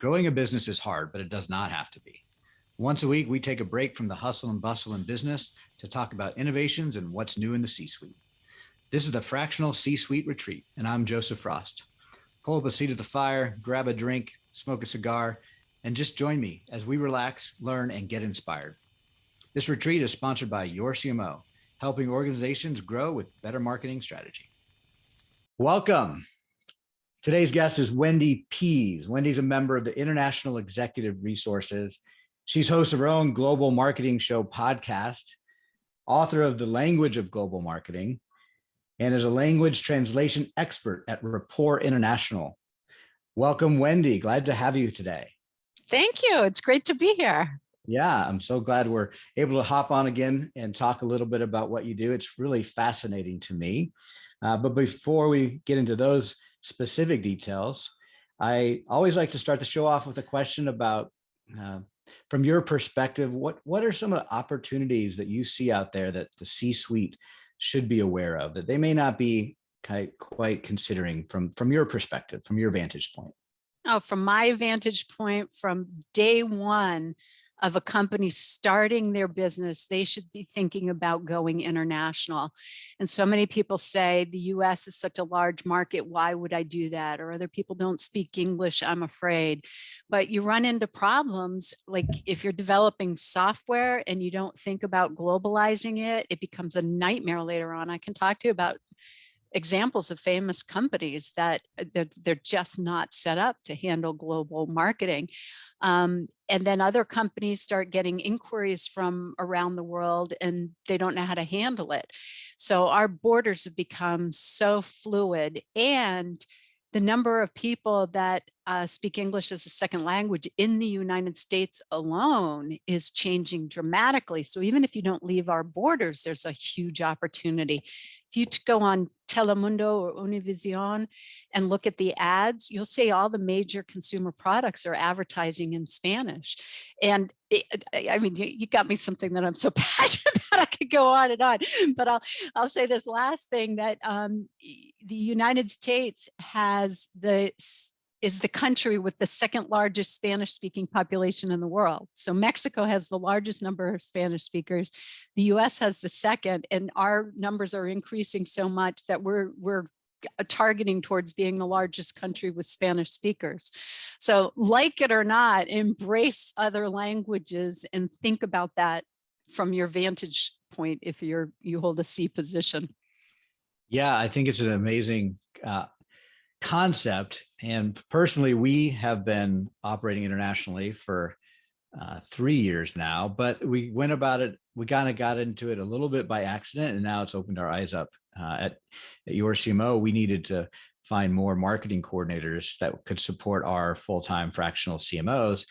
Growing a business is hard, but it does not have to be. Once a week, we take a break from the hustle and bustle in business to talk about innovations and what's new in the C-suite. This is the Fractional C-Suite Retreat, and I'm Joseph Frost. Pull up a seat at the fire, grab a drink, smoke a cigar, and just join me as we relax, learn, and get inspired. This retreat is sponsored by Your CMO, helping organizations grow with better marketing strategy. Welcome. Today's guest is Wendy Pease. Wendy's a member of the International Executive Resources. She's host of her own Global Marketing Show podcast, author of The Language of Global Marketing, and is a language translation expert at Rapport International. Welcome, Wendy. Glad to have you today. Thank you. It's great to be here. Yeah, I'm so glad we're able to hop on again and talk a little bit about what you do. It's really fascinating to me. But before we get into those specific details, I always like to start the show off with a question about, from your perspective, what are some of the opportunities that you see out there that the C-suite should be aware of that they may not be quite considering from your perspective, from your vantage point? Oh, from my vantage point, from day one of a company starting their business, they should be thinking about going international. And so many people say the US is such a large market, why would I do that? Or other people don't speak English, I'm afraid. But you run into problems like if you're developing software and you don't think about globalizing it, it becomes a nightmare later on. I can talk to you about examples of famous companies that they're just not set up to handle global marketing. And then other companies start getting inquiries from around the world and they don't know how to handle it. So our borders have become so fluid, and the number of people that speak English as a second language in the United States alone is changing dramatically. So even if you don't leave our borders, there's a huge opportunity. If you go on Telemundo or Univision and look at the ads, you'll see all the major consumer products are advertising in Spanish. And I mean, you got me something that I'm so passionate about. I could go on and on, but I'll say this last thing, that the United States is the country with the second largest Spanish speaking population in the world. So Mexico has the largest number of Spanish speakers. The US has the second, and our numbers are increasing so much that we're targeting towards being the largest country with Spanish speakers. So like it or not, embrace other languages and think about that from your vantage point if you hold a C position. Yeah, I think it's an amazing concept. And personally, we have been operating internationally for 3 years now, but we went about it, we kind of got into it a little bit by accident, and now it's opened our eyes up. At Your CMO, we needed to find more marketing coordinators that could support our full-time fractional CMOs.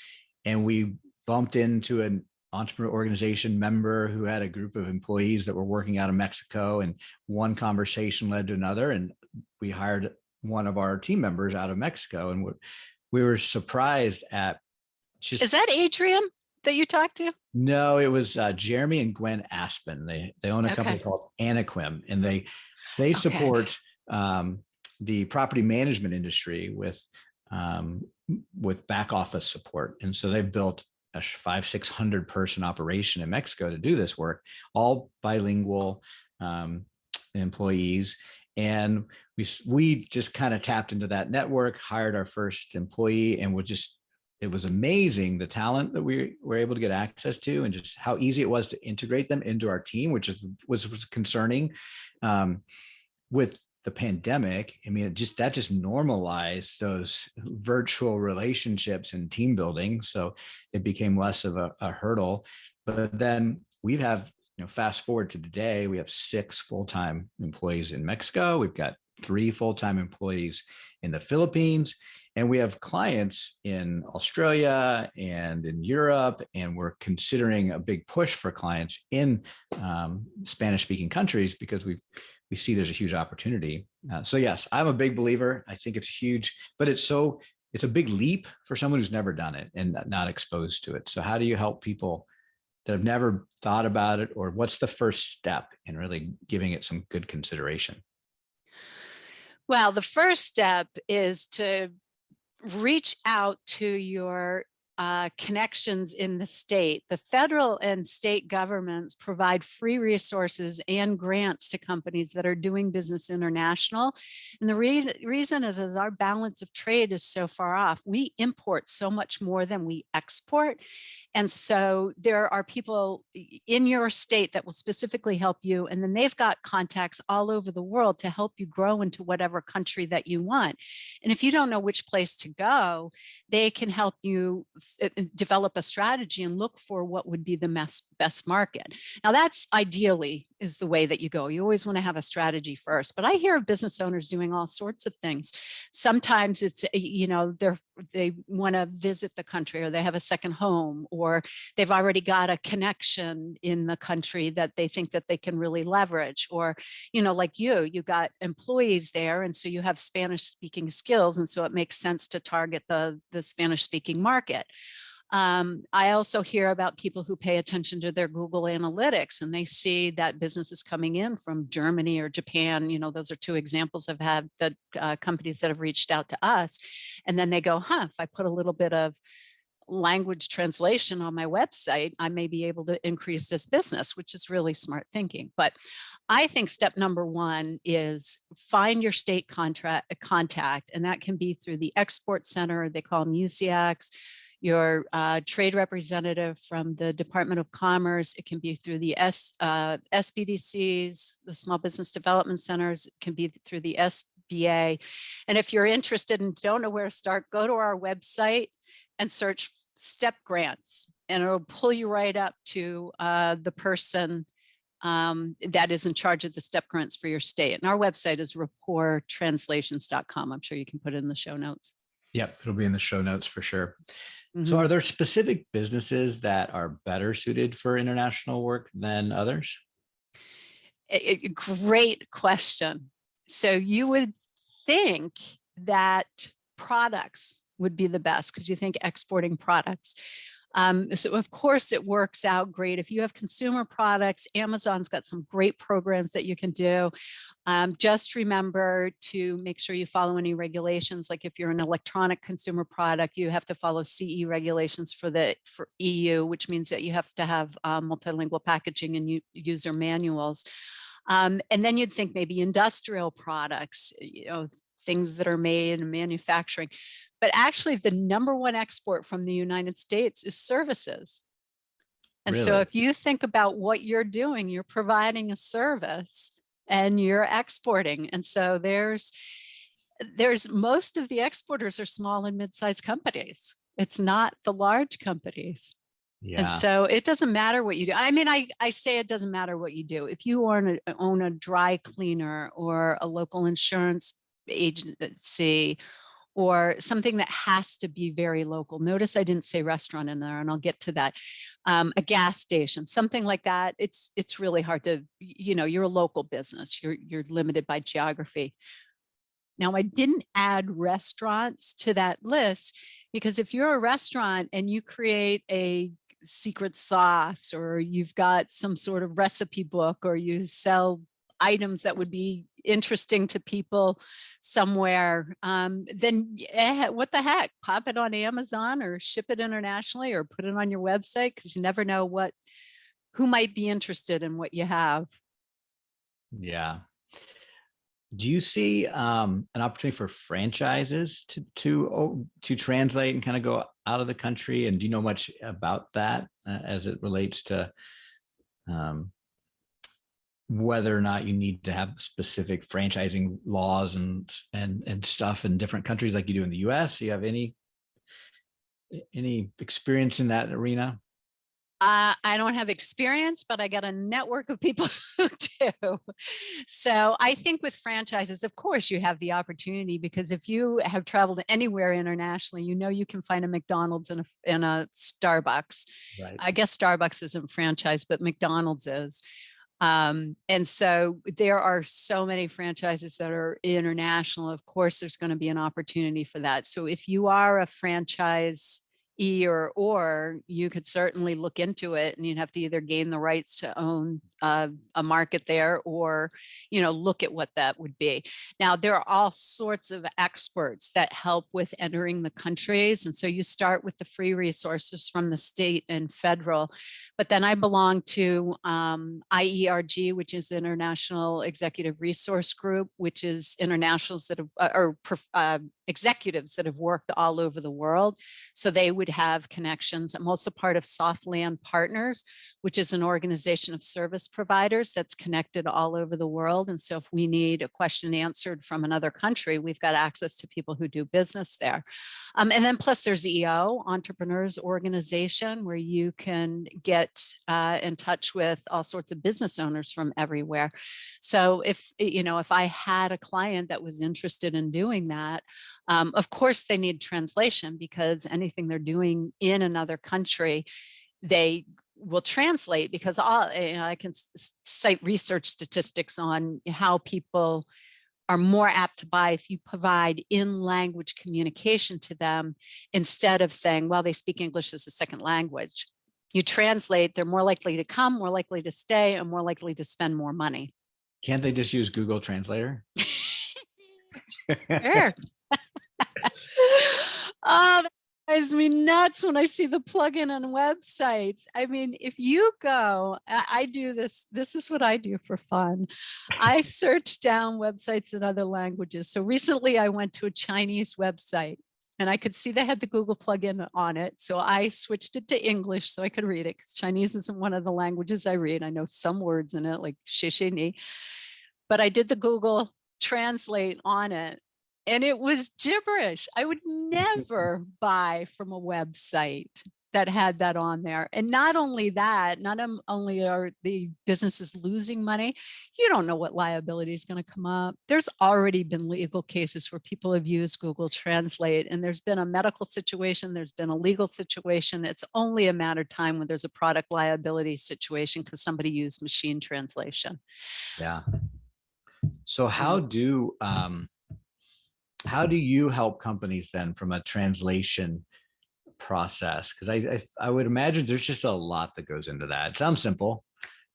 And we bumped into an entrepreneur organization member who had a group of employees that were working out of Mexico, and one conversation led to another, and we hired one of our team members out of Mexico, and we were surprised at just— Is that Adrian that you talked to? No, it was Jeremy and Gwen Aspen. They own a company called Anaquim, and they support the property management industry with back office support. And so they've built a 500-600 person operation in Mexico to do this work, all bilingual employees. And we just kind of tapped into that network, hired our first employee, and it was amazing the talent that we were able to get access to, and just how easy it was to integrate them into our team, which was concerning with the pandemic. I mean, that just normalized those virtual relationships and team building, so it became less of a hurdle. But then we have, fast forward to today, we have 6 full-time employees in Mexico. We've got 3 full-time employees in the Philippines, and we have clients in Australia and in Europe, and we're considering a big push for clients in Spanish-speaking countries because we see there's a huge opportunity. So yes, I'm a big believer. I think it's huge, but it's a big leap for someone who's never done it and not exposed to it. So how do you help people that have never thought about it, or what's the first step in really giving it some good consideration? Well, the first step is to reach out to your connections in the state. The federal and state governments provide free resources and grants to companies that are doing business international. And the reason is our balance of trade is so far off. We import so much more than we export. And so there are people in your state that will specifically help you. And then they've got contacts all over the world to help you grow into whatever country that you want. And if you don't know which place to go, they can help you develop a strategy and look for what would be the best market. Now, that's ideally is the way that you go. You always want to have a strategy first, but I hear of business owners doing all sorts of things. Sometimes it's, they want to visit the country, or they have a second home, or they've already got a connection in the country that they think that they can really leverage, or, like you got employees there. And so you have Spanish speaking skills. And so it makes sense to target the Spanish speaking market. I also hear about people who pay attention to their Google Analytics, and they see that business is coming in from Germany or Japan. Those are two examples I've had that companies that have reached out to us. And then they go, if I put a little bit of language translation on my website, I may be able to increase this business, which is really smart thinking. But I think step number one is find your state contact, and that can be through the export center. They call them UCX. Your trade representative from the Department of Commerce. It can be through the SBDCs, the Small Business Development Centers. It can be through the SBA. And if you're interested and don't know where to start, go to our website and search STEP grants, and it'll pull you right up to the person that is in charge of the STEP grants for your state. And our website is rapporttranslations.com. I'm sure you can put it in the show notes. Yep, it'll be in the show notes for sure. Mm-hmm. So are there specific businesses that are better suited for international work than others? Great question. So you would think that products would be the best because you think exporting products. So of course it works out great. If you have consumer products, Amazon's got some great programs that you can do. Just remember to make sure you follow any regulations. Like if you're an electronic consumer product, you have to follow CE regulations for EU, which means that you have to have multilingual packaging and user manuals. And then you'd think maybe industrial products, things that are made in manufacturing. But actually the number one export from the United States is services. And Really? so if you think about what you're doing, you're providing a service and you're exporting. And so there's most of the exporters are small and mid-sized companies. It's not the large companies. Yeah. And so it doesn't matter what you do. I mean, I say it doesn't matter what you do. If you own a dry cleaner or a local insurance agency or something that has to be very local. Notice I didn't say restaurant in there, and I'll get to that. A gas station, something like that. It's really hard to, you're a local business. You're limited by geography. Now, I didn't add restaurants to that list because if you're a restaurant and you create a secret sauce, or you've got some sort of recipe book, or you sell items that would be interesting to people somewhere, then what the heck, pop it on Amazon or ship it internationally or put it on your website, because you never know who might be interested in what you have. Yeah. Do you see an opportunity for franchises to translate and kind of go out of the country? And do you know much about that as it relates to whether or not you need to have specific franchising laws and stuff in different countries like you do in the US? Do you have any experience in that arena? I don't have experience, but I got a network of people who do. So I think with franchises, of course, you have the opportunity, because if you have traveled anywhere internationally, you can find a McDonald's and a Starbucks. Right. I guess Starbucks isn't franchise, but McDonald's is. And so there are so many franchises that are international. Of course, there's going to be an opportunity for that. So if you are a franchise or you could certainly look into it, and you'd have to either gain the rights to own a market there, or, look at what that would be. Now, there are all sorts of experts that help with entering the countries. And so you start with the free resources from the state and federal. But then I belong to IERG, which is the International Executive Resource Group, which is internationals that have, executives that have worked all over the world. So they would have connections. I'm also part of Softland Partners, which is an organization of service providers that's connected all over the world. And so if we need a question answered from another country, we've got access to people who do business there. And then plus there's EO, Entrepreneurs Organization, where you can get in touch with all sorts of business owners from everywhere. So if I had a client that was interested in doing that, of course they need translation, because anything they're doing in another country, they will translate, because I can cite research statistics on how people are more apt to buy if you provide in-language communication to them, instead of saying, well, they speak English as a second language. You translate, they're more likely to come, more likely to stay, and more likely to spend more money. Can't they just use Google Translator? Sure. Oh, that drives me nuts when I see the plugin on websites. I mean, if you go, I do this. This is what I do for fun. I search down websites in other languages. So recently I went to a Chinese website and I could see they had the Google plugin on it. So I switched it to English so I could read it, because Chinese isn't one of the languages I read. I know some words in it, like shi ni, but I did the Google Translate on it, and it was gibberish. I would never buy from a website that had that on there. And not only that, not only are the businesses losing money, you don't know what liability is going to come up. There's already been legal cases where people have used Google Translate, and there's been a medical situation, there's been a legal situation. It's only a matter of time when there's a product liability situation because somebody used machine translation. Yeah. So how do you help companies then from a translation process? Because I would imagine there's just a lot that goes into that. It sounds simple,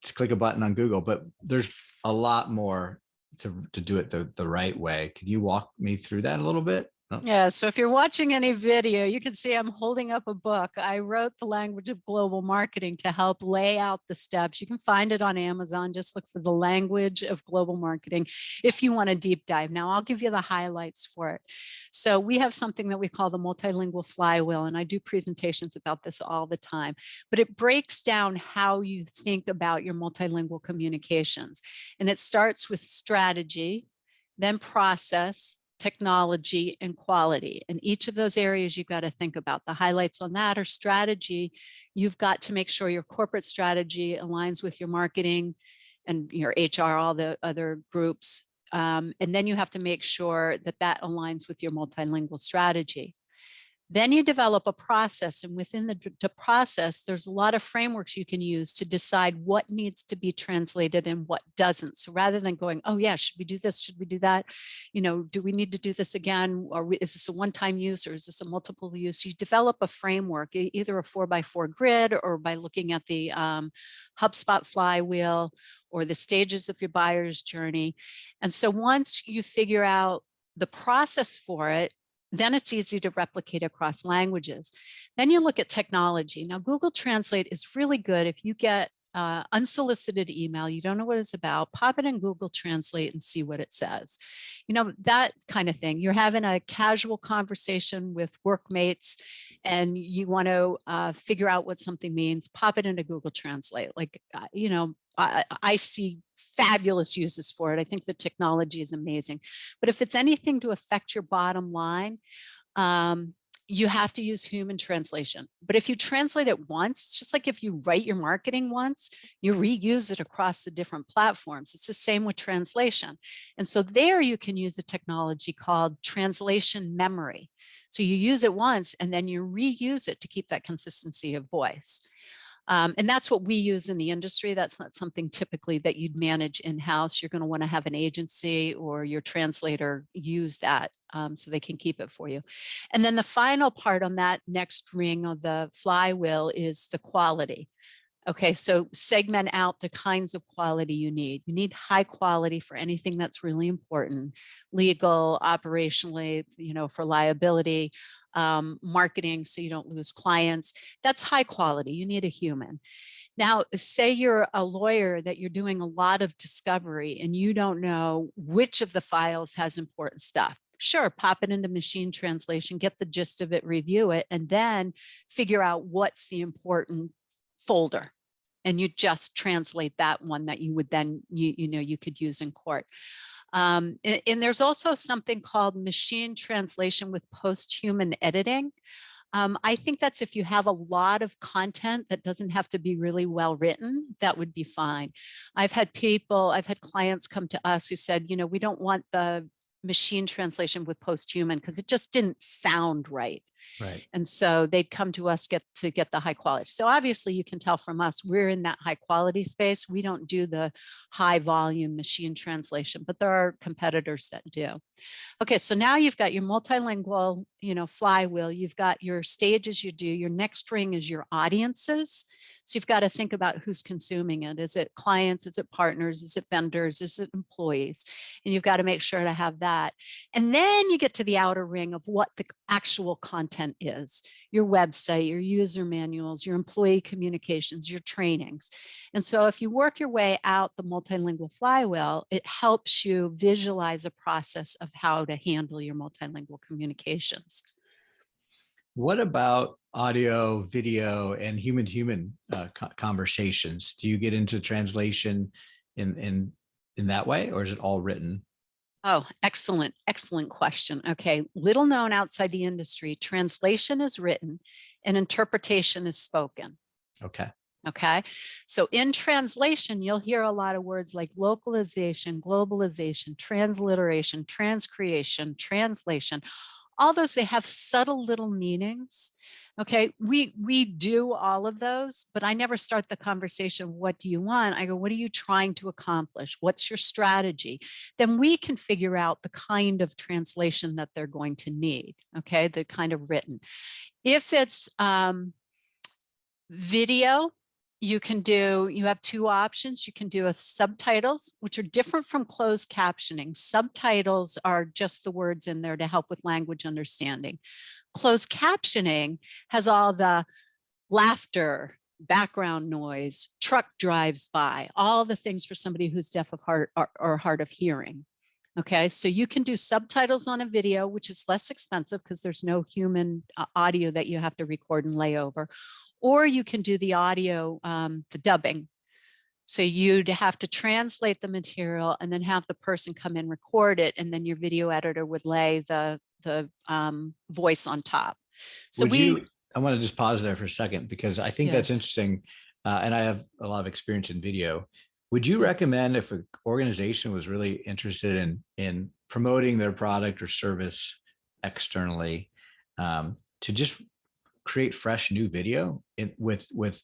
just click a button on Google, but there's a lot more to do it the right way. Can you walk me through that a little bit? Yeah, so if you're watching any video, you can see I'm holding up a book. I wrote The Language of Global Marketing to help lay out the steps. You can find it on Amazon. Just look for The Language of Global Marketing if you want a deep dive. Now, I'll give you the highlights for it. So we have something that we call the multilingual flywheel, and I do presentations about this all the time, but it breaks down how you think about your multilingual communications. And it starts with strategy, then process, technology, and quality. And each of those areas you've got to think about. The highlights on that are strategy. You've got to make sure your corporate strategy aligns with your marketing and your HR, all the other groups. And then you have to make sure that that aligns with your multilingual strategy. Then you develop a process, and within the process, there's a lot of frameworks you can use to decide what needs to be translated and what doesn't. So rather than going, oh yeah, should we do this? Should we do that? Do we need to do this again? Or is this a one-time use, or is this a multiple use? You develop a framework, either a 4x4 grid, or by looking at the HubSpot flywheel, or the stages of your buyer's journey. And so once you figure out the process for it, then it's easy to replicate across languages. Then you look at technology. Now, Google Translate is really good if you get unsolicited email, you don't know what it's about, pop it in Google Translate and see what it says. That kind of thing. You're having a casual conversation with workmates and you want to figure out what something means, pop it into Google Translate. I see fabulous uses for it. I think the technology is amazing. But if it's anything to affect your bottom line, you have to use human translation. But if you translate it once, it's just like if you write your marketing once, you reuse it across the different platforms. It's the same with translation. And so there you can use a technology called translation memory. So you use it once and then you reuse it to keep that consistency of voice. And that's what we use in the industry. That's not something typically that you'd manage in-house. You're going to want to have an agency or your translator use that so they can keep it for you. And then the final part on that next ring of the flywheel is the quality. Okay, so segment out the kinds of quality you need. You need high quality for anything that's really important, legal, operationally, for liability, marketing, so you don't lose clients. That's high quality. You need a human. Now, say you're a lawyer that you're doing a lot of discovery and you don't know which of the files has important stuff. Sure, pop it into machine translation, get the gist of it, review it, and then figure out what's the important folder. And you just translate that one that you would then, you could use in court. And there's also something called machine translation with post-human editing. I think that's if you have a lot of content that doesn't have to be really well written, that would be fine. I've had clients come to us who said, we don't want the machine translation with post-human because it just didn't sound right. Right. And so they'd come to us to get the high quality. So obviously you can tell from us, we're in that high quality space. We don't do the high volume machine translation, but there are competitors that do. Okay, so now you've got your multilingual, flywheel. You've got your stages you do. Your next ring is your audiences. So you've got to think about who's consuming it. Is it clients? Is it partners? Is it vendors? Is it employees? And you've got to make sure to have that. And then you get to the outer ring of what the actual content is. Your website, your user manuals, your employee communications, your trainings. And so if you work your way out the multilingual flywheel, it helps you visualize a process of how to handle your multilingual communications. What about audio, video, and human-human conversations? Do you get into translation in that way, or is it all written? Oh, excellent, excellent question. Okay, little known outside the industry, translation is written and interpretation is spoken. Okay. Okay, so in translation, you'll hear a lot of words like localization, globalization, transliteration, transcreation, translation. All those, they have subtle little meanings. Okay, we do all of those, but I never start the conversation, what do you want? I go, what are you trying to accomplish? What's your strategy? Then we can figure out the kind of translation that they're going to need, okay, the kind of written. If it's video, you have two options. You can do a subtitles, which are different from closed captioning. Subtitles are just the words in there to help with language understanding. Closed captioning has all the laughter, background noise, truck drives by, all the things for somebody who's deaf of heart or hard of hearing. Okay, so you can do subtitles on a video, which is less expensive because there's no human audio that you have to record and lay over. Or you can do the audio, the dubbing. So you'd have to translate the material and then have the person come in, record it, and then your video editor would lay the voice on top. So I want to just pause there for a second because I think that's interesting. And I have a lot of experience in video. Would you recommend, if an organization was really interested in promoting their product or service externally, to just create fresh new video with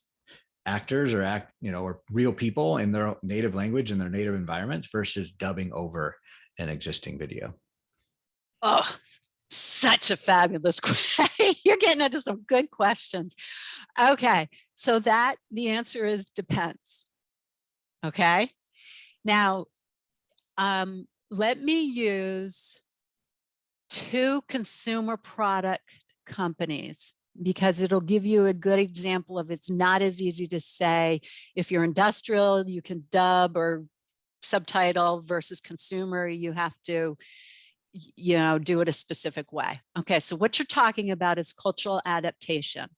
actors or real people in their native language and their native environments versus dubbing over an existing video? Oh, such a fabulous question. You're getting into some good questions. Okay, so the answer is depends. Okay, now let me use two consumer product companies because it'll give you a good example of it's not as easy to say. If you're industrial, you can dub or subtitle, versus consumer, you have to do it a specific way. Okay, so what you're talking about is cultural adaptation.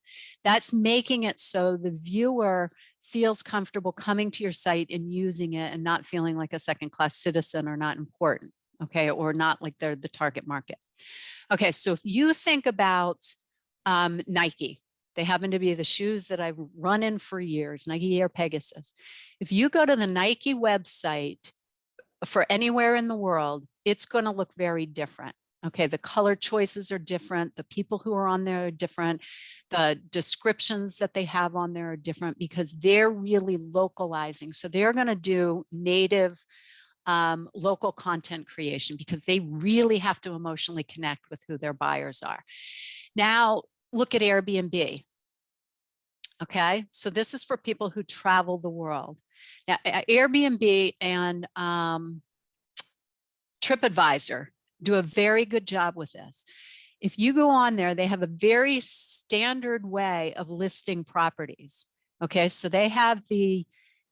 That's making it so the viewer feels comfortable coming to your site and using it and not feeling like a second-class citizen or not important, okay, or not like they're the target market. Okay, so if you think about Nike, they happen to be the shoes that I've run in for years, Nike Air Pegasus. If you go to the Nike website for anywhere in the world, it's going to look very different. Okay, the color choices are different. The people who are on there are different. The descriptions that they have on there are different because they're really localizing. So they're going to do native local content creation because they really have to emotionally connect with who their buyers are. Now, look at Airbnb. Okay, so this is for people who travel the world. Now, Airbnb and TripAdvisor do a very good job with this. If you go on there, they have a very standard way of listing properties. Okay, so they have the,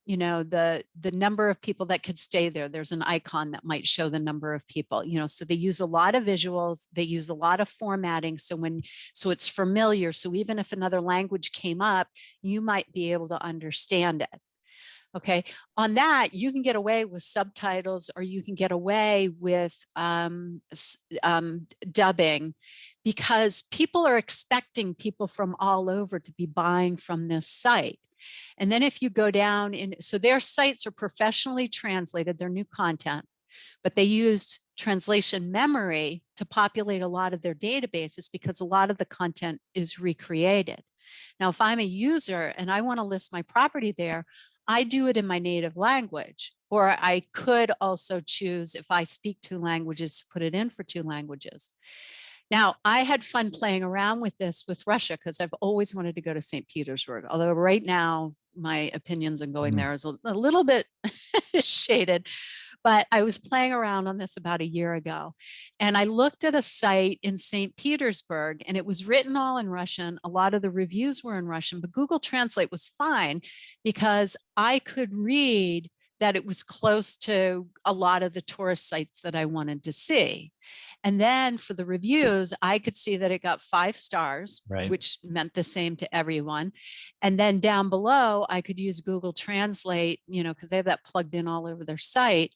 you know, the number of people that could stay there. There's an icon that might show the number of people, you know, so they use a lot of visuals, they use a lot of formatting. So it's familiar. So even if another language came up, you might be able to understand it. Okay, on that, you can get away with subtitles, or you can get away with dubbing, because people are expecting people from all over to be buying from this site. And then if you go down in, so their sites are professionally translated, they're new content, but they use translation memory to populate a lot of their databases because a lot of the content is recreated. Now, if I'm a user and I want to list my property there, I do it in my native language, or I could also choose, if I speak 2 languages, to put it in for 2 languages. Now, I had fun playing around with this with Russia because I've always wanted to go to St. Petersburg, although right now my opinions on going there is a little bit shaded. But I was playing around on this about a year ago, and I looked at a site in St. Petersburg, and it was written all in Russian. A lot of the reviews were in Russian, but Google Translate was fine because I could read that it was close to a lot of the tourist sites that I wanted to see. And then for the reviews, I could see that it got 5 stars, Right. which meant the same to everyone. And then down below, I could use Google Translate, you know, because they have that plugged in all over their site.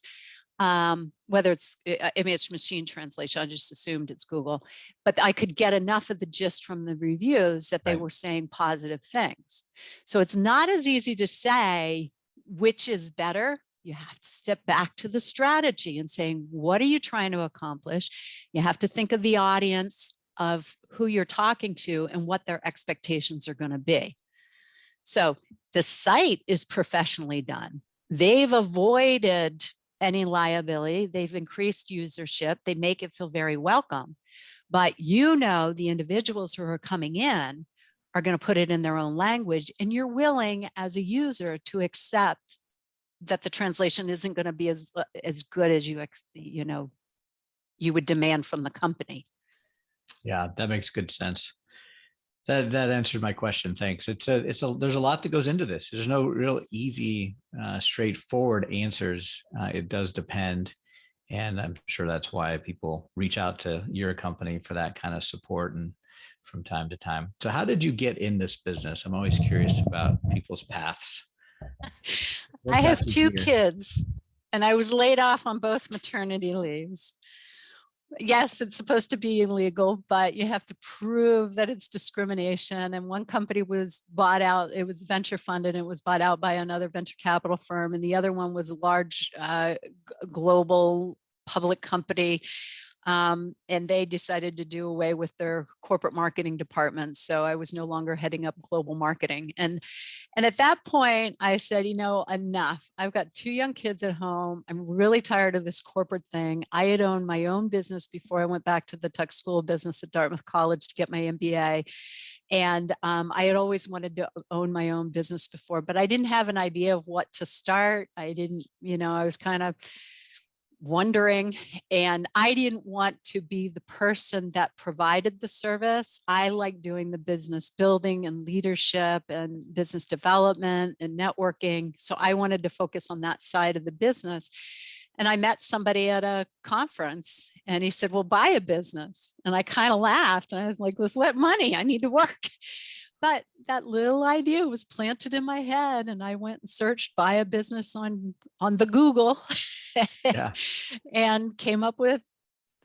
Whether it's, I mean, it's machine translation, I just assumed it's Google, but I could get enough of the gist from the reviews that they Right. were saying positive things. So it's not as easy to say which is better. You have to step back to the strategy and saying, what are you trying to accomplish? You have to think of the audience, of who you're talking to, and what their expectations are going to be. So the site is professionally done. They've avoided any liability. They've increased usership. They make it feel very welcome. But you know, the individuals who are coming in are going to put it in their own language, and you're willing as a user to accept that the translation isn't going to be as good as you know, you would demand from the company. Yeah, that makes good sense. That answered my question. Thanks. There's a lot that goes into this. There's no real easy, straightforward answers. It does depend. And I'm sure that's why people reach out to your company for that kind of support and from time to time. So how did you get in this business? I'm always curious about people's paths. I What have got you 2 here? kids, and I was laid off on both maternity leaves. Yes, it's supposed to be illegal, but you have to prove that it's discrimination. And one company was bought out, it was venture funded, it was bought out by another venture capital firm. And the other one was a large global public company. And they decided to do away with their corporate marketing department. So I was no longer heading up global marketing. And at that point, I said, you know, enough. I've got 2 young kids at home. I'm really tired of this corporate thing. I had owned my own business before I went back to the Tuck School of Business at Dartmouth College to get my MBA. And I had always wanted to own my own business before, but I didn't have an idea of what to start. I didn't, you know, I was kind of wondering, and I didn't want to be the person that provided the service. I like doing the business building and leadership and business development and networking. So I wanted to focus on that side of the business. And I met somebody at a conference, and he said, well, buy a business. And I kind of laughed, and I was like, with what money? I need to work. But that little idea was planted in my head, and I went and searched buy a business on the Google. Yeah. And came up with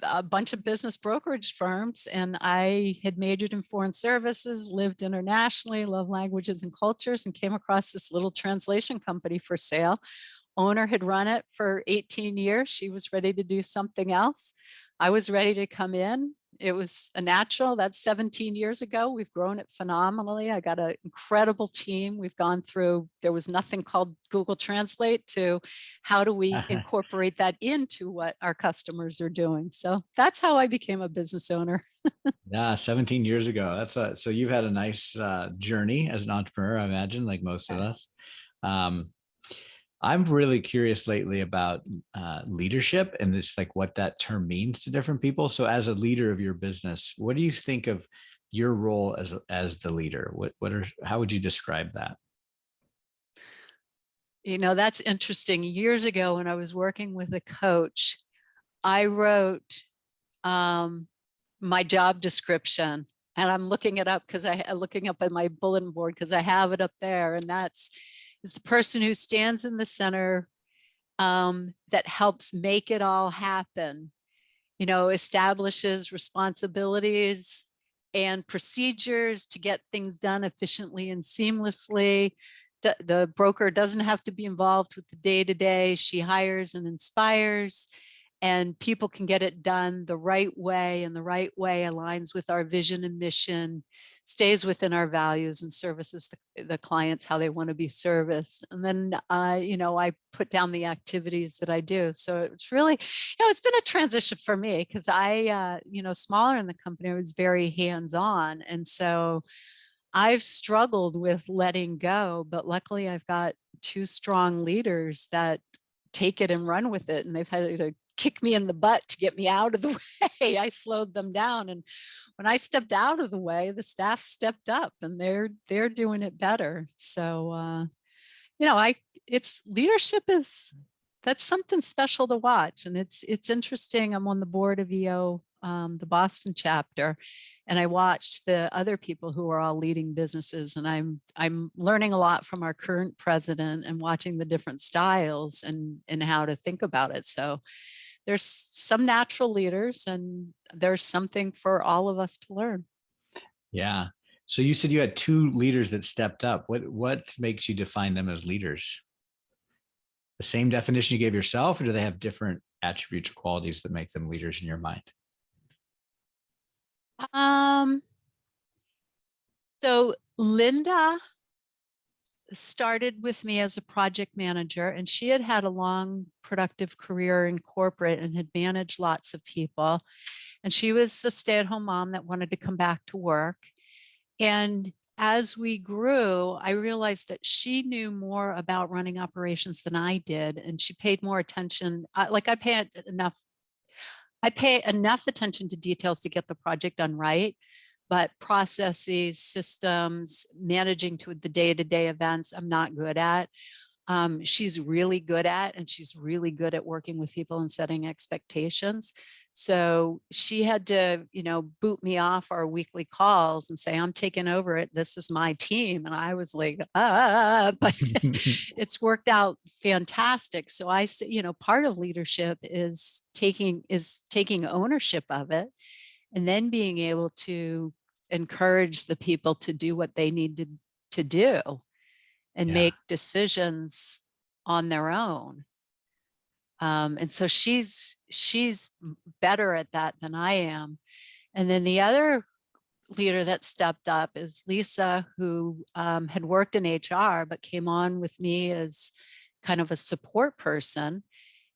a bunch of business brokerage firms. And I had majored in foreign services, lived internationally, love languages and cultures, and came across this little translation company for sale. Owner had run it for 18 years. She was ready to do something else. I was ready to come in It was a natural. That's 17 years ago. We've grown it phenomenally. I got an incredible team. We've gone through, there was nothing called Google Translate, to how do we incorporate that into what our customers are doing. So that's how I became a business owner. Yeah, 17 years ago. So you've had a nice journey as an entrepreneur, I imagine, like most of us. Um, I'm really curious lately about leadership and this, like what that term means to different people. So as a leader of your business, what do you think of your role as the leader? How would you describe that? That's interesting. Years ago, when I was working with a coach, I wrote my job description, and I'm looking it up because I'm looking up at my bulletin board because I have it up there. And that's is the person who stands in the center, that helps make it all happen, establishes responsibilities and procedures to get things done efficiently and seamlessly. The broker doesn't have to be involved with the day-to-day. She hires and inspires, and people can get it done the right way, and the right way aligns with our vision and mission, stays within our values, and services the clients how they want to be serviced. And then, I put down the activities that I do. So it's really, it's been a transition for me because smaller in the company, I was very hands-on. And so I've struggled with letting go, but luckily I've got two strong leaders that take it and run with it. And they've had to kick me in the butt to get me out of the way. I slowed them down. And when I stepped out of the way, the staff stepped up, and they're doing it better. So, it's leadership that's something special to watch. And it's interesting. I'm on the board of EO, the Boston chapter, and I watched the other people who are all leading businesses. And I'm learning a lot from our current president and watching the different styles and how to think about it. So there's some natural leaders, and there's something for all of us to learn. Yeah. So you said you had two leaders that stepped up. What makes you define them as leaders? The same definition you gave yourself, or do they have different attributes or qualities that make them leaders in your mind? So Linda started with me as a project manager, and she had had a long, productive career in corporate and had managed lots of people. And she was a stay-at-home mom that wanted to come back to work. And as we grew, I realized that she knew more about running operations than I did, and she paid more attention. I pay enough attention to details to get the project done right, but processes, systems, managing to the day-to-day events, I'm not good at. She's really good at, and she's really good at working with people and setting expectations. So she had to, boot me off our weekly calls and say, I'm taking over it. This is my team. And I was like, but it's worked out fantastic. So I say, part of leadership is taking ownership of it, and then being able to encourage the people to do what they need to do and Yeah. make decisions on their own. And so she's better at that than I am. And then the other leader that stepped up is Lisa, who had worked in HR, but came on with me as kind of a support person.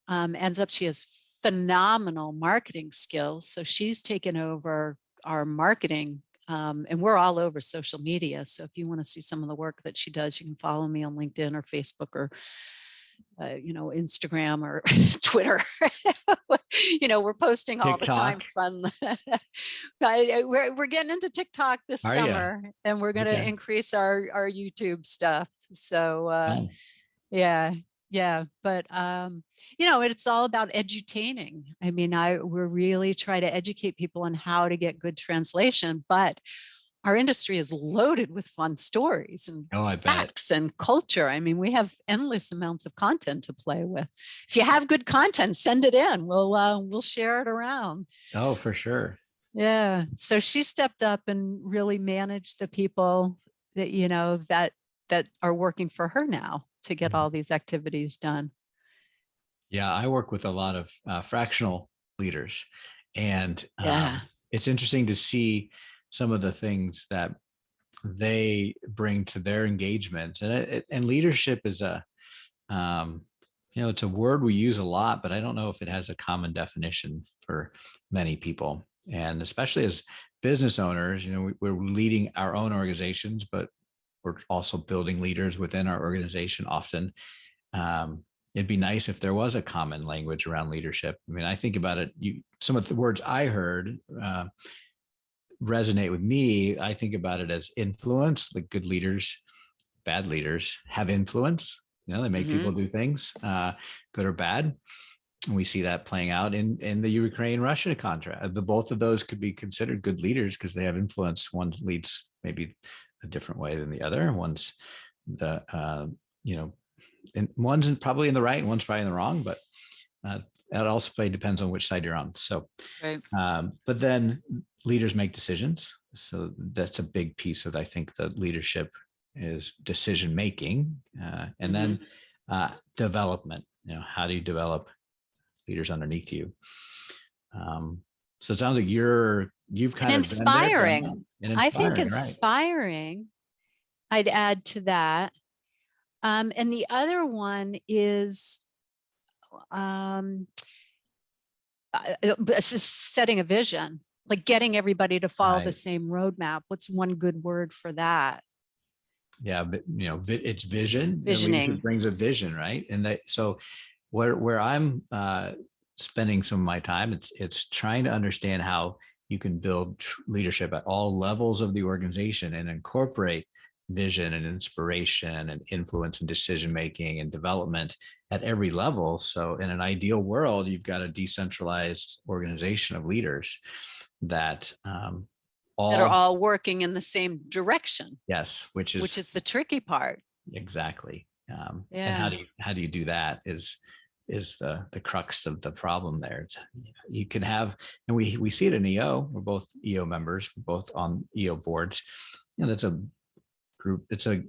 Ends up, she has phenomenal marketing skills. So she's taken over our marketing, and we're all over social media. So if you want to see some of the work that she does, you can follow me on LinkedIn or Facebook or Instagram or Twitter. We're posting all the time. Fun. We're getting into TikTok this summer, and we're going to increase our YouTube stuff. So yeah. But it's all about edutaining. I mean, we're really trying to educate people on how to get good translation, but our industry is loaded with fun stories and facts and culture. I mean, we have endless amounts of content to play with. If you have good content, send it in. We'll share it around. Oh, for sure. Yeah. So she stepped up and really managed the people that that are working for her now to get all these activities done. Yeah, I work with a lot of fractional leaders, and it's interesting to see some of the things that they bring to their engagements. And leadership is it's a word we use a lot, but I don't know if it has a common definition for many people. And especially as business owners, we're leading our own organizations, but we're also building leaders within our organization often. It'd be nice if there was a common language around leadership. I mean, I think about it, some of the words I heard resonate with me. I think about it as influence, like good leaders, bad leaders have influence. They make people do things, good or bad. And we see that playing out in the Ukraine-Russia contract. Both of those could be considered good leaders because they have influence. One leads maybe a different way than the other. One's and one's probably in the right and one's probably in the wrong, but that also probably depends on which side you're on. So, Right. But then leaders make decisions. So that's a big piece of, I think, the leadership is decision making, and then development. How do you develop leaders underneath you? So it sounds like you've kind of inspiring. been there, done that, and I think inspiring, right? inspiring. I'd add to that. And the other one is setting a vision, like getting everybody to follow the Right. same roadmap. What's one good word for that? Yeah, but it's vision. Visioning. Leadership brings a vision, right? And so where I'm spending some of my time, it's trying to understand how you can build leadership at all levels of the organization and incorporate vision and inspiration and influence and decision making and development at every level. So in an ideal world, you've got a decentralized organization of leaders that are all working in the same direction. Yes, which is the tricky part. Exactly. And how do you do that is the crux of the problem there. You can have, and we see it in EO. We're both EO members, we're both on EO boards. That's a group.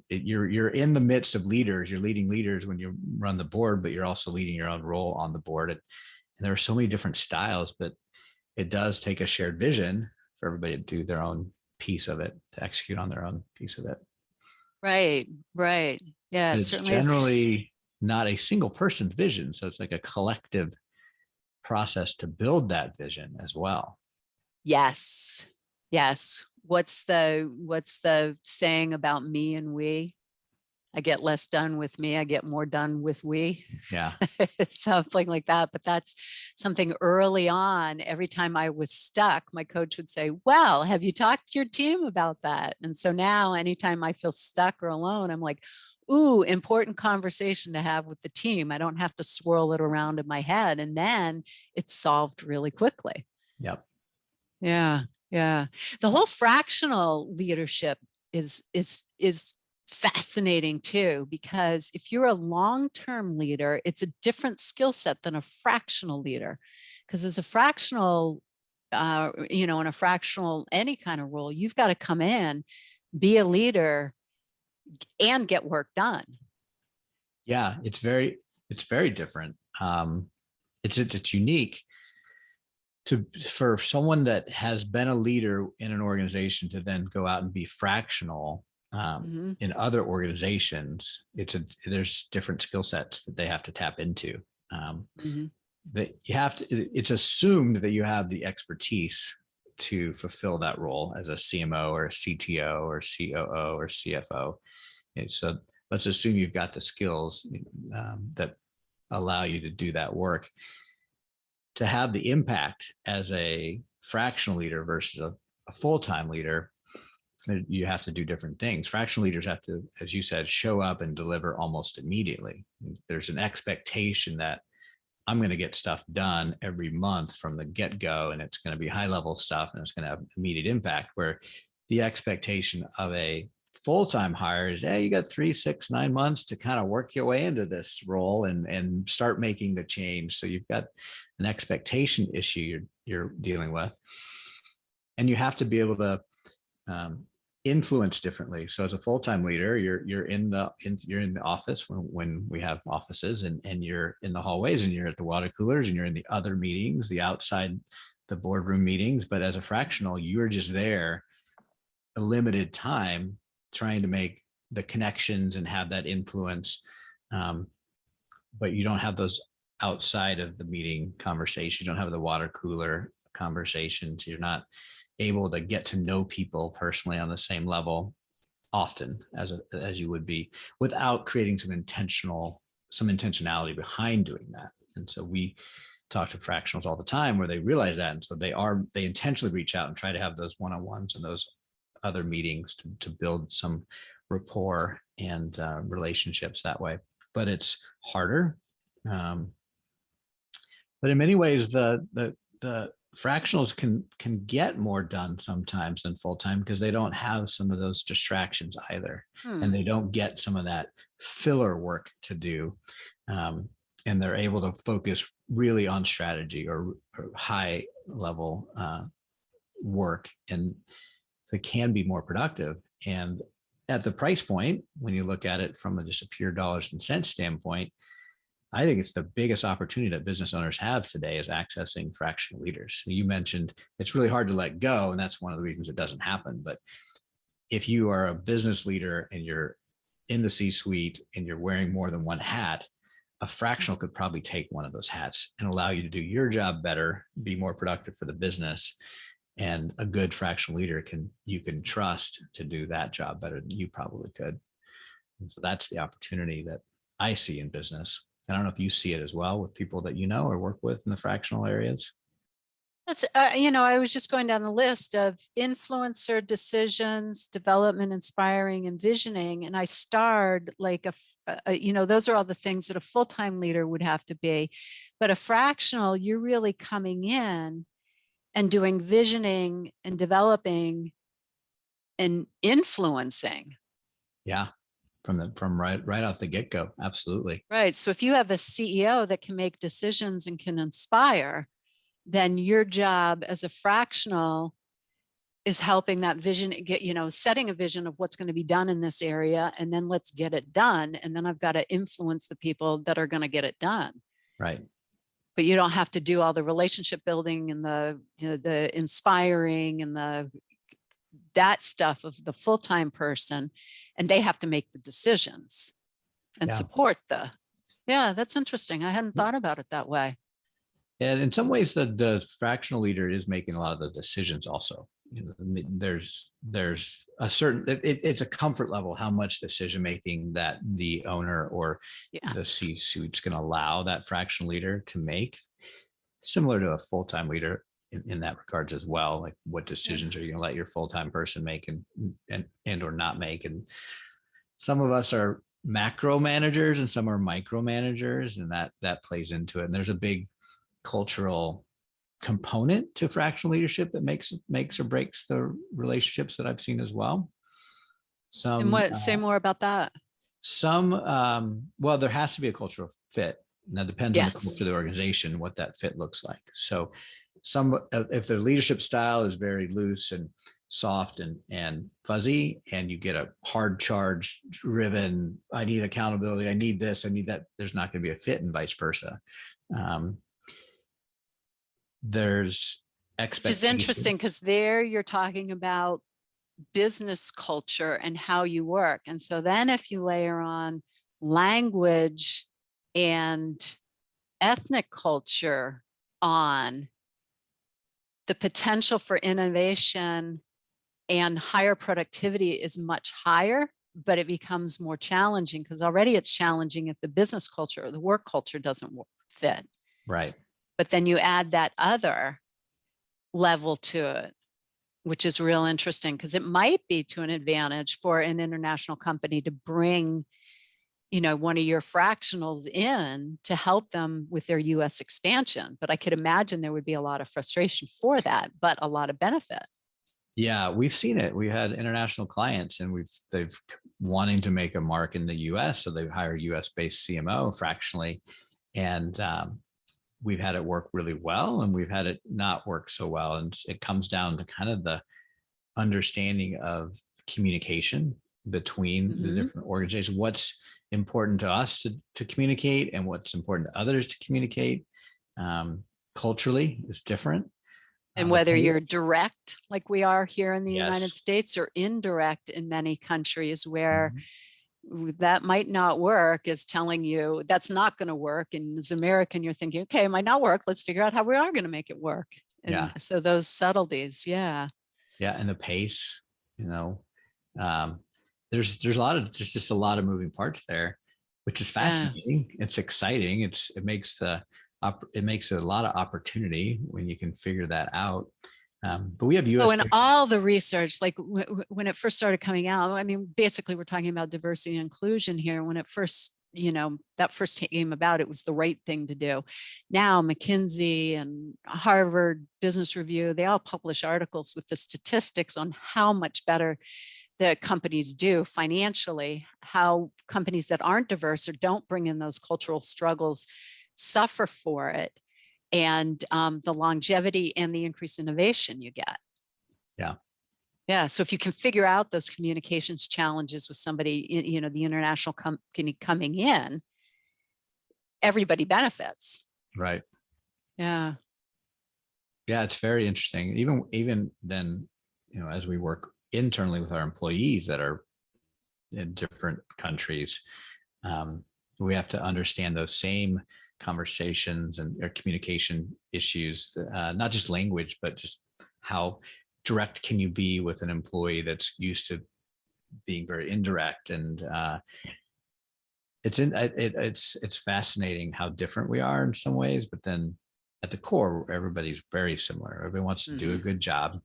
You're in the midst of leaders. You're leading leaders when you run the board, but you're also leading your own role on the board. And there are so many different styles, but it does take a shared vision for everybody to do their own piece of it, to execute on their own piece of it. Right. Yeah, it's generally not a single person's vision. So it's like a collective process to build that vision as well. Yes. What's the saying about me and we? I get less done with me, I get more done with we. Yeah. Something like that. But that's something early on. Every time I was stuck, my coach would say, well, have you talked to your team about that? And so now anytime I feel stuck or alone, I'm like, ooh, important conversation to have with the team. I don't have to swirl it around in my head. And then it's solved really quickly. Yep. Yeah. The whole fractional leadership is fascinating too, because if you're a long-term leader, it's a different skill set than a fractional leader. Because as a fractional, in a fractional, any kind of role, you've got to come in, be a leader, and get work done. Yeah, it's very different. It's unique for someone that has been a leader in an organization to then go out and be fractional in other organizations. There's different skill sets that they have to tap into. That you have to. It's assumed that you have the expertise to fulfill that role as a CMO or a CTO or COO or CFO. And so let's assume you've got the skills that allow you to do that work. To have the impact as a fractional leader versus a full-time leader, you have to do different things. Fractional leaders have to, as you said, show up and deliver almost immediately. There's an expectation that I'm going to get stuff done every month from the get-go, and it's going to be high-level stuff, and it's going to have immediate impact, where the expectation of a full-time hire is, hey, you got 3, 6, 9 months to kind of work your way into this role and start making the change. So you've got an expectation issue you're dealing with, and you have to be able to influence differently. So as a full-time leader, you're in the office when we have offices, and you're in the hallways, and you're at the water coolers, and you're in the other meetings, the outside the boardroom meetings, but as a fractional, you're just there a limited time trying to make the connections and have that influence. But you don't have those outside of the meeting conversations. You don't have the water cooler conversations. You're not able to get to know people personally on the same level often as you would be, without creating some intentionality behind doing that. And so we talk to fractionals all the time where they realize that. And so they intentionally reach out and try to have those one-on-ones and those other meetings to build some rapport and relationships that way. But it's harder. But in many ways, the fractionals can get more done sometimes than full-time because they don't have some of those distractions either. And they don't get some of that filler work to do. And they're able to focus really on strategy or high level work, and they can be more productive. And at the price point, when you look at it from just a pure dollars and cents standpoint, I think it's the biggest opportunity that business owners have today is accessing fractional leaders. You mentioned it's really hard to let go, and that's one of the reasons it doesn't happen. But if you are a business leader and you're in the C-suite and you're wearing more than one hat, a fractional could probably take one of those hats and allow you to do your job better, be more productive for the business. And a good fractional leader you can trust to do that job better than you probably could. And so that's the opportunity that I see in business. I don't know if you see it as well with people that you know or work with in the fractional areas. That's, I was just going down the list of influencer, decisions, development, inspiring, and visioning. And I starred like those are all the things that a full-time leader would have to be. But a fractional, you're really coming in and doing visioning and developing and influencing. Yeah. From right off the get-go. Absolutely. Right. So if you have a CEO that can make decisions and can inspire, then your job as a fractional is helping that vision get, setting a vision of what's going to be done in this area, and then let's get it done. And then I've got to influence the people that are going to get it done. Right. But you don't have to do all the relationship building and the inspiring and that stuff of the full-time person, and they have to make the decisions and support that's interesting. I hadn't thought about it that way. And in some ways, the fractional leader is making a lot of the decisions also. There's a certain, it's a comfort level, how much decision making that the owner or the C-suite's going to allow that fractional leader to make, similar to a full-time leader in that regards as well. Like, what decisions are you going to let your full-time person make and or not make? And some of us are macro managers and some are micro managers, and that plays into it. And there's a big cultural component to fractional leadership that makes or breaks the relationships that I've seen as well. Say more about that. Well, there has to be a cultural fit. Now, it depends on the culture of the organization, what that fit looks like. So if their leadership style is very loose and soft and fuzzy, and you get a hard charge driven, I need accountability, I need this, I need that, there's not going to be a fit, and vice versa. There's expectations. Which is interesting, because there you're talking about business culture and how you work. And so then if you layer on language and ethnic culture on, the potential for innovation and higher productivity is much higher, but it becomes more challenging, because already it's challenging if the business culture or the work culture doesn't fit. Right. But then you add that other level to it, which is real interesting, because it might be to an advantage for an international company to bring, one of your fractionals in to help them with their US expansion. But I could imagine there would be a lot of frustration for that, but a lot of benefit. Yeah, we've seen it. We had international clients, and they've wanting to make a mark in the US, so they hire US based CMO fractionally, and we've had it work really well, and we've had it not work so well. And it comes down to kind of the understanding of communication between the different organizations. What's important to us to communicate, and what's important to others to communicate. Culturally is different. And The whether you're pace. direct, like we are here in the United Yes. States, or indirect in many countries where Mhm. that might not work, is telling you that's not going to work. And as American, you're thinking, okay, it might not work. Let's figure out how we are going to make it work. And Yeah. so those subtleties, yeah. Yeah. And the pace, you know, um, there's a lot of, there's just a lot of moving parts there, which is Yeah. fascinating. It's exciting. It makes it makes a lot of opportunity when you can figure that out. But we have Oh, US and all the research, like when it first started coming out, I mean, basically we're talking about diversity and inclusion here. When it first, that first came about, it was the right thing to do. Now, McKinsey and Harvard Business Review, they all publish articles with the statistics on how much better the companies do financially, how companies that aren't diverse or don't bring in those cultural struggles suffer for it, and the longevity and the increased innovation you get. Yeah. Yeah. So if you can figure out those communications challenges with somebody, the international company coming in, everybody benefits. Right. Yeah. Yeah. It's very interesting. Even then, as we work internally with our employees that are in different countries, um, we have to understand those same conversations and or communication issues, not just language, but just how direct can you be with an employee that's used to being very indirect. And it's fascinating how different we are in some ways, but then at the core, everybody's very similar. Everybody wants to do a Mm-hmm. good job.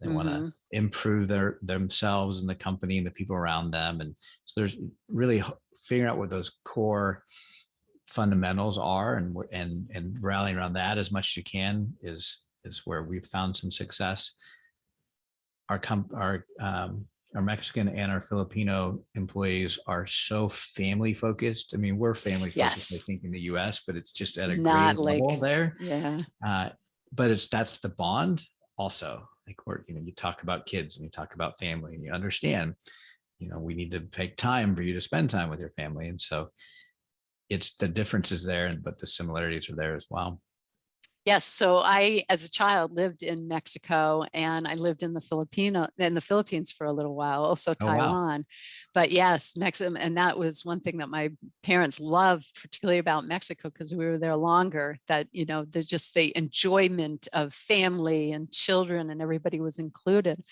They want to Mm-hmm. improve themselves and the company and the people around them. And so there's really figuring out what those core fundamentals are, and rallying around that as much as you can is where we've found some success. Our Mexican and our Filipino employees are so family focused. I mean, we're family focused, I Yes. think, in the US, but it's just at a greater Not level like, there. yeah. Uh, but that's the bond also. Like, where you talk about kids and you talk about family and you understand, we need to take time for you to spend time with your family. And so it's the differences there, but the similarities are there as well. Yes. So I, as a child, lived in Mexico, and I lived in the Philippines for a little while, also Oh, wow. Taiwan. But yes, Mexico, and that was one thing that my parents loved, particularly about Mexico, because we were there longer. That there's just the enjoyment of family and children, and everybody was included.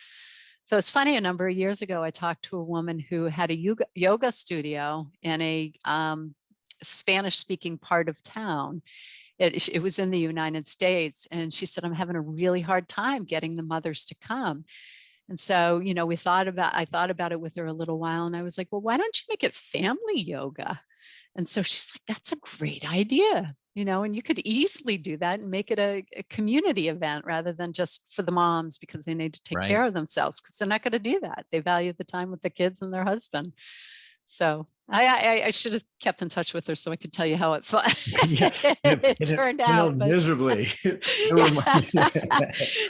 So it's funny. A number of years ago, I talked to a woman who had a yoga studio in a Spanish-speaking part of town. It was in the United States. And she said, I'm having a really hard time getting the mothers to come. And so, I thought about it with her a little while, and I was like, well, why don't you make it family yoga? And so she's like, that's a great idea, and you could easily do that and make it a community event rather than just for the moms because they need to take Right. care of themselves, because they're not going to do that. They value the time with the kids and their husband. So I should have kept in touch with her so I could tell you how it Yeah, it it turned out. failed But miserably.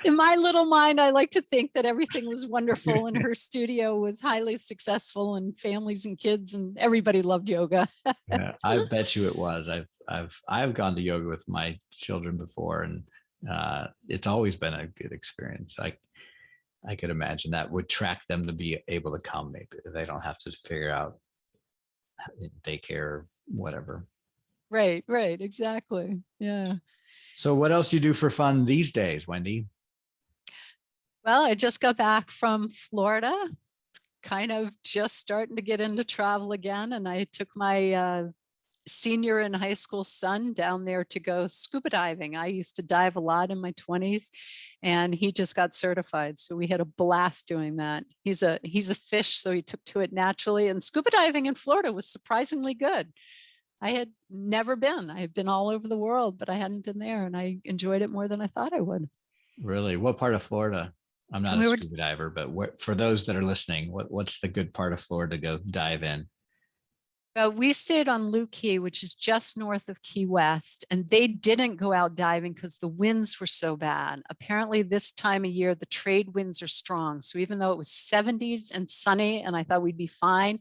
in my little mind, I like to think that everything was wonderful and her studio was highly successful, and families and kids and everybody loved yoga. Yeah, I bet you it was. I've gone to yoga with my children before, and it's always been a good experience. I could imagine that would track them to be able to come. Maybe they don't have to figure out daycare or whatever. Right, right, exactly. Yeah. So what else do you do for fun these days, Wendy? Well, I just got back from Florida, kind of just starting to get into travel again. And I took my senior in high school son down there to go scuba diving. I used to dive a lot in my 20s, and he just got certified. So we had a blast doing that. He's a fish, so he took to it naturally. And scuba diving in Florida was surprisingly good. I had never been. I had been all over the world, but I hadn't been there, and I enjoyed it more than I thought I would. Really? What part of Florida? I'm not a We were scuba diver, but for those that are listening, what's the good part of Florida to go dive in? We stayed on Looe Key, which is just north of Key West, and they didn't go out diving because the winds were so bad. Apparently, this time of year, the trade winds are strong. So even though it was 70s and sunny, and I thought we'd be fine,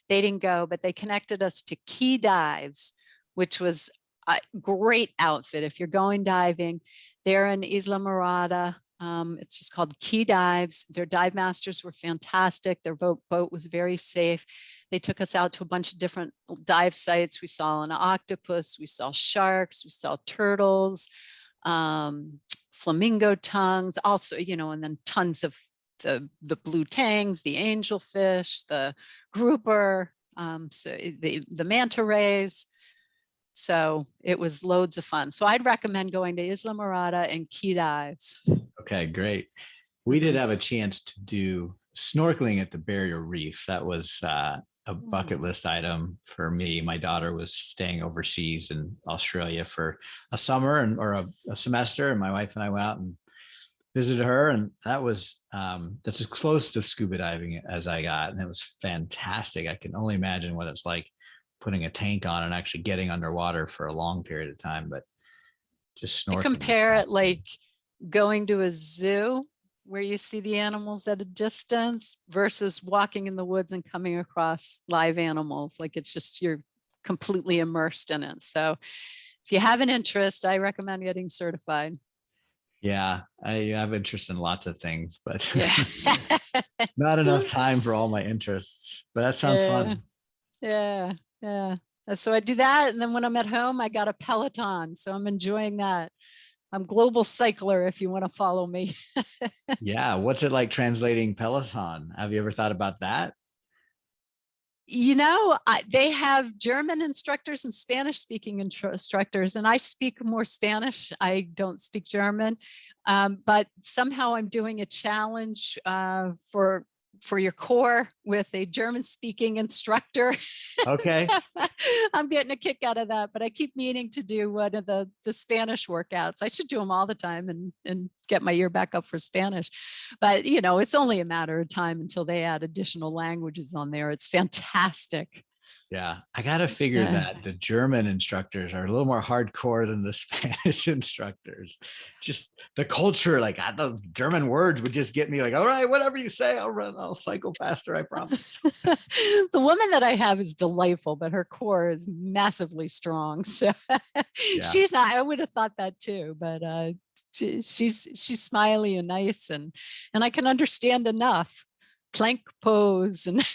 they didn't go, but they connected us to Key Dives, which was a great outfit. If you're going diving, there in Isla Morada. It's just called Key Dives. Their dive masters were fantastic. Their boat was very safe. They took us out to a bunch of different dive sites. We saw an octopus, we saw sharks, we saw turtles, flamingo tongues, also, you know, and then tons of the blue tangs, the angelfish, the grouper, so the manta rays. So it was loads of fun. So I'd recommend going to Isla Morada and Key Dives. Okay, great. We did have a chance to do snorkeling at the Barrier Reef. That was a bucket list item for me. My daughter was staying overseas in Australia for a summer or a semester, and my wife and I went out and visited her, and that's as close to scuba diving as I got, and it was fantastic. I can only imagine what it's like putting a tank on and actually getting underwater for a long period of time, but just I snorkeling. compare it like going to a zoo where you see the animals at a distance versus walking in the woods and coming across live animals. Like it's just, you're completely immersed in it. So if you have an interest, I recommend getting certified. Yeah, I have interest in lots of things, but Yeah. not enough time for all my interests. But that sounds fun. Yeah. Yeah. So I do that. And then when I'm at home, I got a Peloton. So I'm enjoying that. I'm global cycler if you want to follow me. Yeah. What's it like translating Peloton? Have you ever thought about that? You know, they have German instructors and Spanish speaking instructors, and I speak more Spanish. I don't speak German, but somehow I'm doing a challenge for your core with a German speaking instructor. Okay. So I'm getting a kick out of that, but I keep meaning to do one of the Spanish workouts. I should do them all the time and get my ear back up for Spanish. But, you know, it's only a matter of time until they add additional languages on there. It's fantastic. Yeah, I got to figure that the German instructors are a little more hardcore than the Spanish instructors. Just the culture, like those German words would just get me like, all right, whatever you say, I'll run, I'll cycle faster, I promise. The woman that I have is delightful, but her core is massively strong. So she's not, I would have thought that too, but she's smiley and nice, and I can understand enough. Plank pose and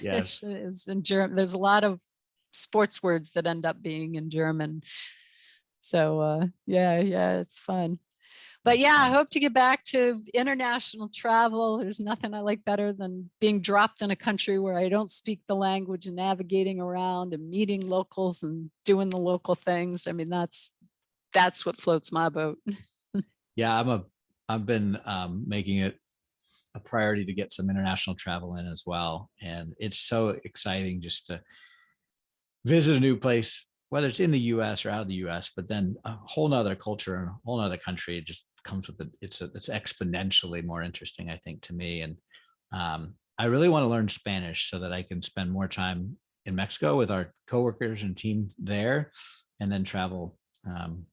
yes, is in German. There's a lot of sports words that end up being in German. So yeah, it's fun. But yeah, I hope to get back to international travel. There's nothing I like better than being dropped in a country where I don't speak the language and navigating around and meeting locals and doing the local things. I mean, that's what floats my boat. Yeah, I've been making it a priority to get some international travel in as well. And it's so exciting just to visit a new place, whether it's in the US or out of the US, but then a whole nother culture and a whole nother country. It just comes with it's exponentially more interesting, I think, to me. And I really want to learn Spanish so that I can spend more time in Mexico with our coworkers and team there, and then travel. And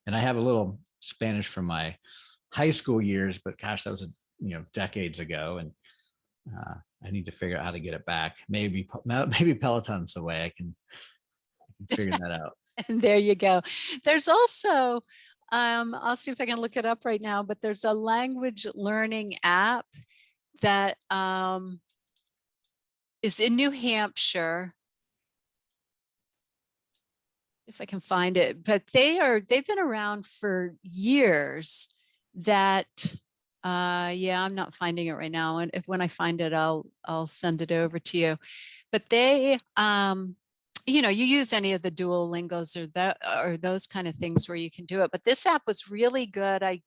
I have a little Spanish from my high school years, but gosh, that was decades ago, and I need to figure out how to get it back. Maybe Peloton's the way I can figure that out. And there you go. There's also I'll see if I can look it up right now, but there's a language learning app that is in New Hampshire, if I can find it, but they've been around for years. That yeah, I'm not finding it right now, and when I find it, I'll send it over to you. But they you know, you use any of the Duolingos or those kind of things where you can do it. But this app was really good. I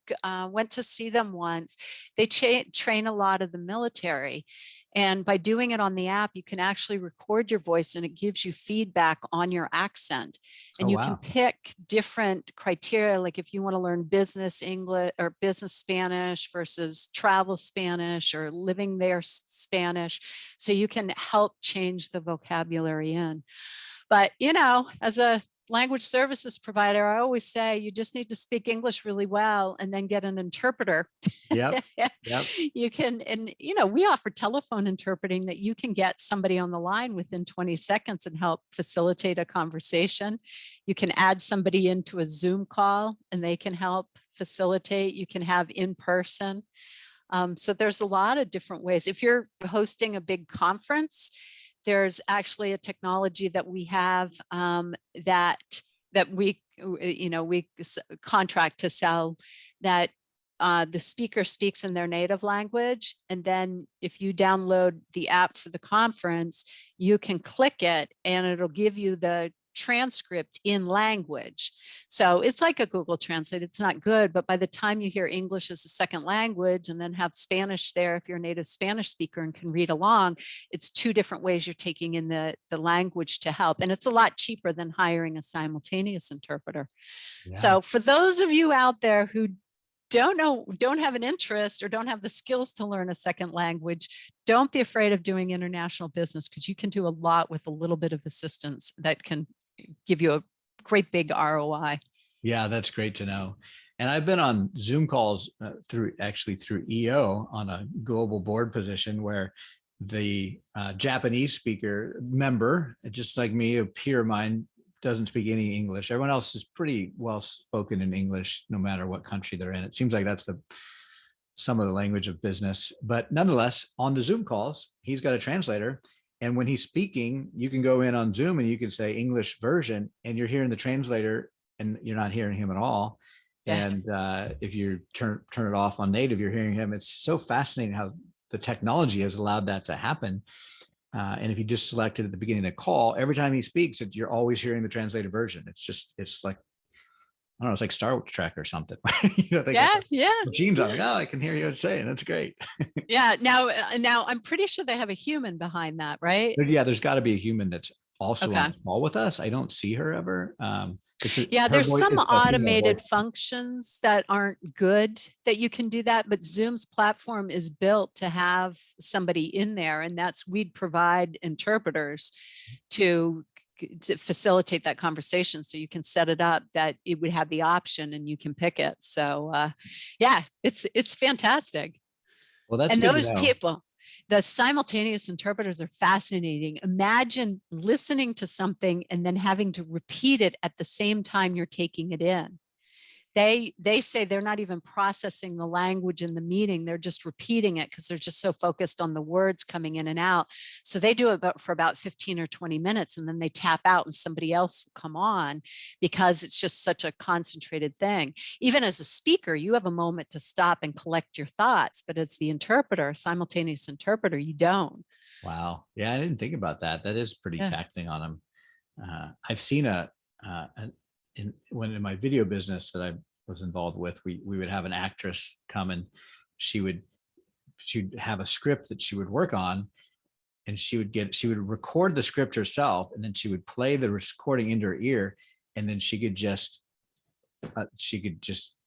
went to see them once. They train a lot of the military. And by doing it on the app, you can actually record your voice and it gives you feedback on your accent. And you can pick different criteria, like if you want to learn business English or business Spanish versus travel Spanish or living there Spanish. So you can help change the vocabulary in. But, you know, as a language services provider, I always say you just need to speak English really well and then get an interpreter. Yep. Yep. You can, and we offer telephone interpreting that you can get somebody on the line within 20 seconds and help facilitate a conversation. You can add somebody into a Zoom call and they can help facilitate. You can have in person. So there's a lot of different ways. If you're hosting a big conference, there's actually a technology that we have that we contract to sell, that the speaker speaks in their native language. And then if you download the app for the conference, you can click it and it'll give you the transcript in language. So it's like a Google Translate. It's not good, but by the time you hear English as a second language and then have Spanish there, if you're a native Spanish speaker and can read along, it's two different ways you're taking in the language to help. And it's a lot cheaper than hiring a simultaneous interpreter. Yeah. So for those of you out there who don't have an interest or don't have the skills to learn a second language, don't be afraid of doing international business, because you can do a lot with a little bit of assistance that can give you a great big ROI. Yeah, that's great to know. And I've been on Zoom calls through EO on a global board position where the Japanese speaker member, just like me, a peer of mine, doesn't speak any English. Everyone else is pretty well spoken in English, no matter what country they're in. It seems like that's some of the language of business. But nonetheless, on the Zoom calls, he's got a translator. And when he's speaking, you can go in on Zoom and you can say English version, and you're hearing the translator and you're not hearing him at all. Yeah. And if you turn it off on native, you're hearing him. It's so fascinating how the technology has allowed that to happen. And if you just select it at the beginning of the call, every time he speaks, you're always hearing the translated version. It's like, I don't know, it's like Star Trek or something. They got machines on, like, oh, I can hear you saying. That's great. Yeah. Now I'm pretty sure they have a human behind that, right? But yeah, there's got to be a human that's also on the call with us. I don't see her ever. There's some automated functions that aren't good that you can do that, but Zoom's platform is built to have somebody in there, and we'd provide interpreters to facilitate that conversation. So you can set it up that it would have the option and you can pick it. So it's fantastic. Well, that's and those people. The simultaneous interpreters are fascinating. Imagine listening to something and then having to repeat it at the same time you're taking it in. They say they're not even processing the language in the meeting. They're just repeating it because they're just so focused on the words coming in and out. So they do it for about 15 or 20 minutes, and then they tap out and somebody else will come on, because it's just such a concentrated thing. Even as a speaker, you have a moment to stop and collect your thoughts, but as the interpreter, simultaneous interpreter, you don't. Wow. Yeah, I didn't think about that. That is pretty taxing on them. I've seen when in my video business that I was involved with, we would have an actress come, and she'd have a script that she would work on, and she would record the script herself, and then she would play the recording into her ear, and then she could just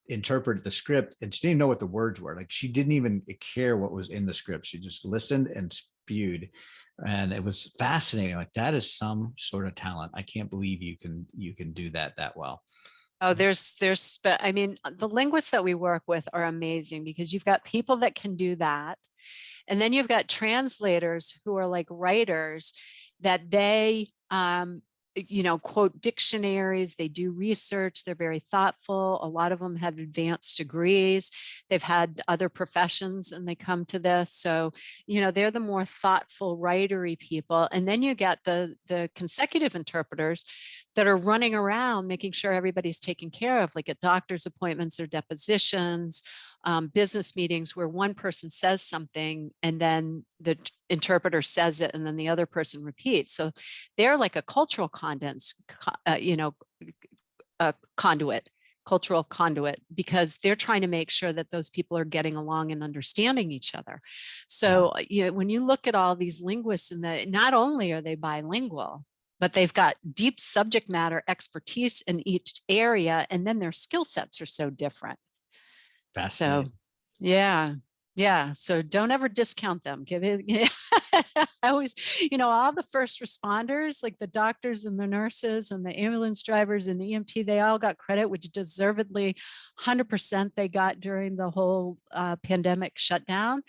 interpret the script, and she didn't even know what the words were. Like, she didn't even care what was in the script. She just listened and spewed. And it was fascinating. Like, that is some sort of talent. I can't believe you can do that well. Oh, I mean, the linguists that we work with are amazing, because you've got people that can do that. And then you've got translators who are like writers, that they, quote dictionaries, they do research, they're very thoughtful. A lot of them have advanced degrees. They've had other professions and they come to this. So, they're the more thoughtful, writery people. And then you get the consecutive interpreters that are running around making sure everybody's taken care of, like at doctor's appointments or depositions, business meetings, where one person says something and then the interpreter says it and then the other person repeats. So they're like a cultural cultural conduit, because they're trying to make sure that those people are getting along and understanding each other. So when you look at all these linguists, and that not only are they bilingual, but they've got deep subject matter expertise in each area, and then their skill sets are so different. Fascinating. So, yeah. Yeah. So don't ever discount them. Give it. I always, all the first responders, like the doctors and the nurses and the ambulance drivers and the EMT, they all got credit, which deservedly 100% they got during the whole pandemic shutdown.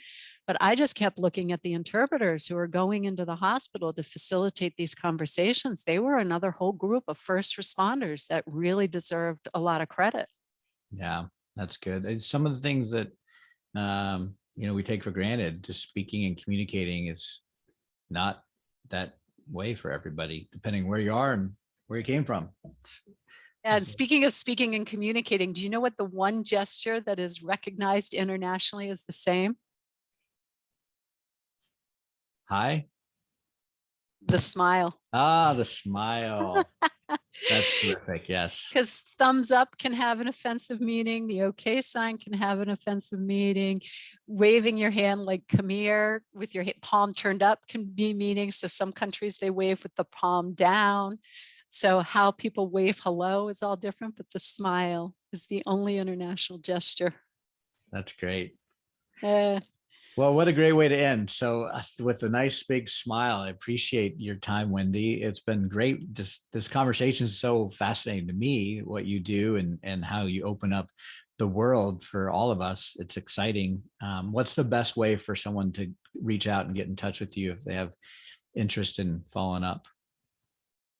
But I just kept looking at the interpreters who were going into the hospital to facilitate these conversations. They were another whole group of first responders that really deserved a lot of credit. Yeah, that's good. And some of the things that we take for granted, just speaking and communicating is not that way for everybody, depending where you are and where you came from. And speaking of speaking and communicating, do you know what the one gesture that is recognized internationally is the same? Hi. The smile. Ah, the smile. That's terrific. Yes. Because thumbs up can have an offensive meaning. The okay sign can have an offensive meaning. Waving your hand like come here with your palm turned up can be meaning. So some countries they wave with the palm down. So how people wave hello is all different, but the smile is the only international gesture. That's great. Uh, Well, what a great way to end. So with a nice big smile, I appreciate your time, Wendy. It's been great. Just this conversation is so fascinating to me, what you do and how you open up the world for all of us. It's exciting. What's the best way for someone to reach out and get in touch with you if they have interest in following up?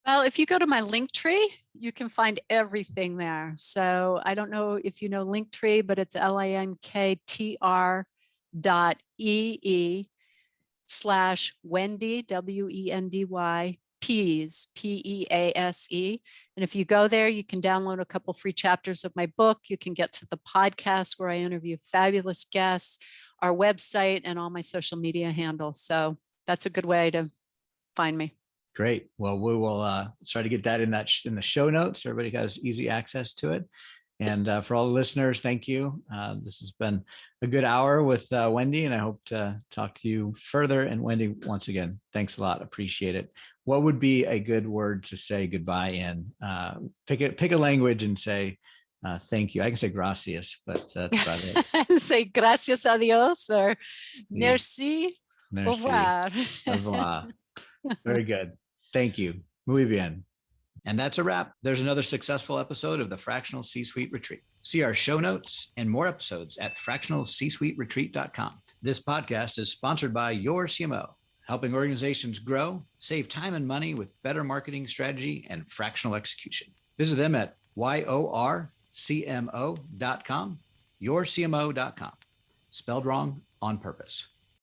Well, if you go to my Linktree, you can find everything there. So I don't know if you know Linktree, but it's linktr.ee/Wendy, Wendy, Pease, Pease. And if you go there, you can download a couple free chapters of my book. You can get to the podcast where I interview fabulous guests, our website, and all my social media handles. So that's a good way to find me. Great. Well, we will try to get that in the show notes. So everybody has easy access to it. And for all the listeners, thank you. This has been a good hour with Wendy, and I hope to talk to you further. And Wendy, once again, thanks a lot. Appreciate it. What would be a good word to say goodbye in? Pick a language and say thank you. I can say gracias, but that's about it. Say gracias a Dios or merci. Au Merci. revoir. Au revoir. Very good. Thank you. Muy bien. And that's a wrap. There's another successful episode of the Fractional C-Suite Retreat. See our show notes and more episodes at fractionalcsuiteretreat.com. This podcast is sponsored by your CMO, helping organizations grow, save time and money with better marketing strategy and fractional execution. Visit them at yorcmo.com, yourcmo.com. Spelled wrong on purpose.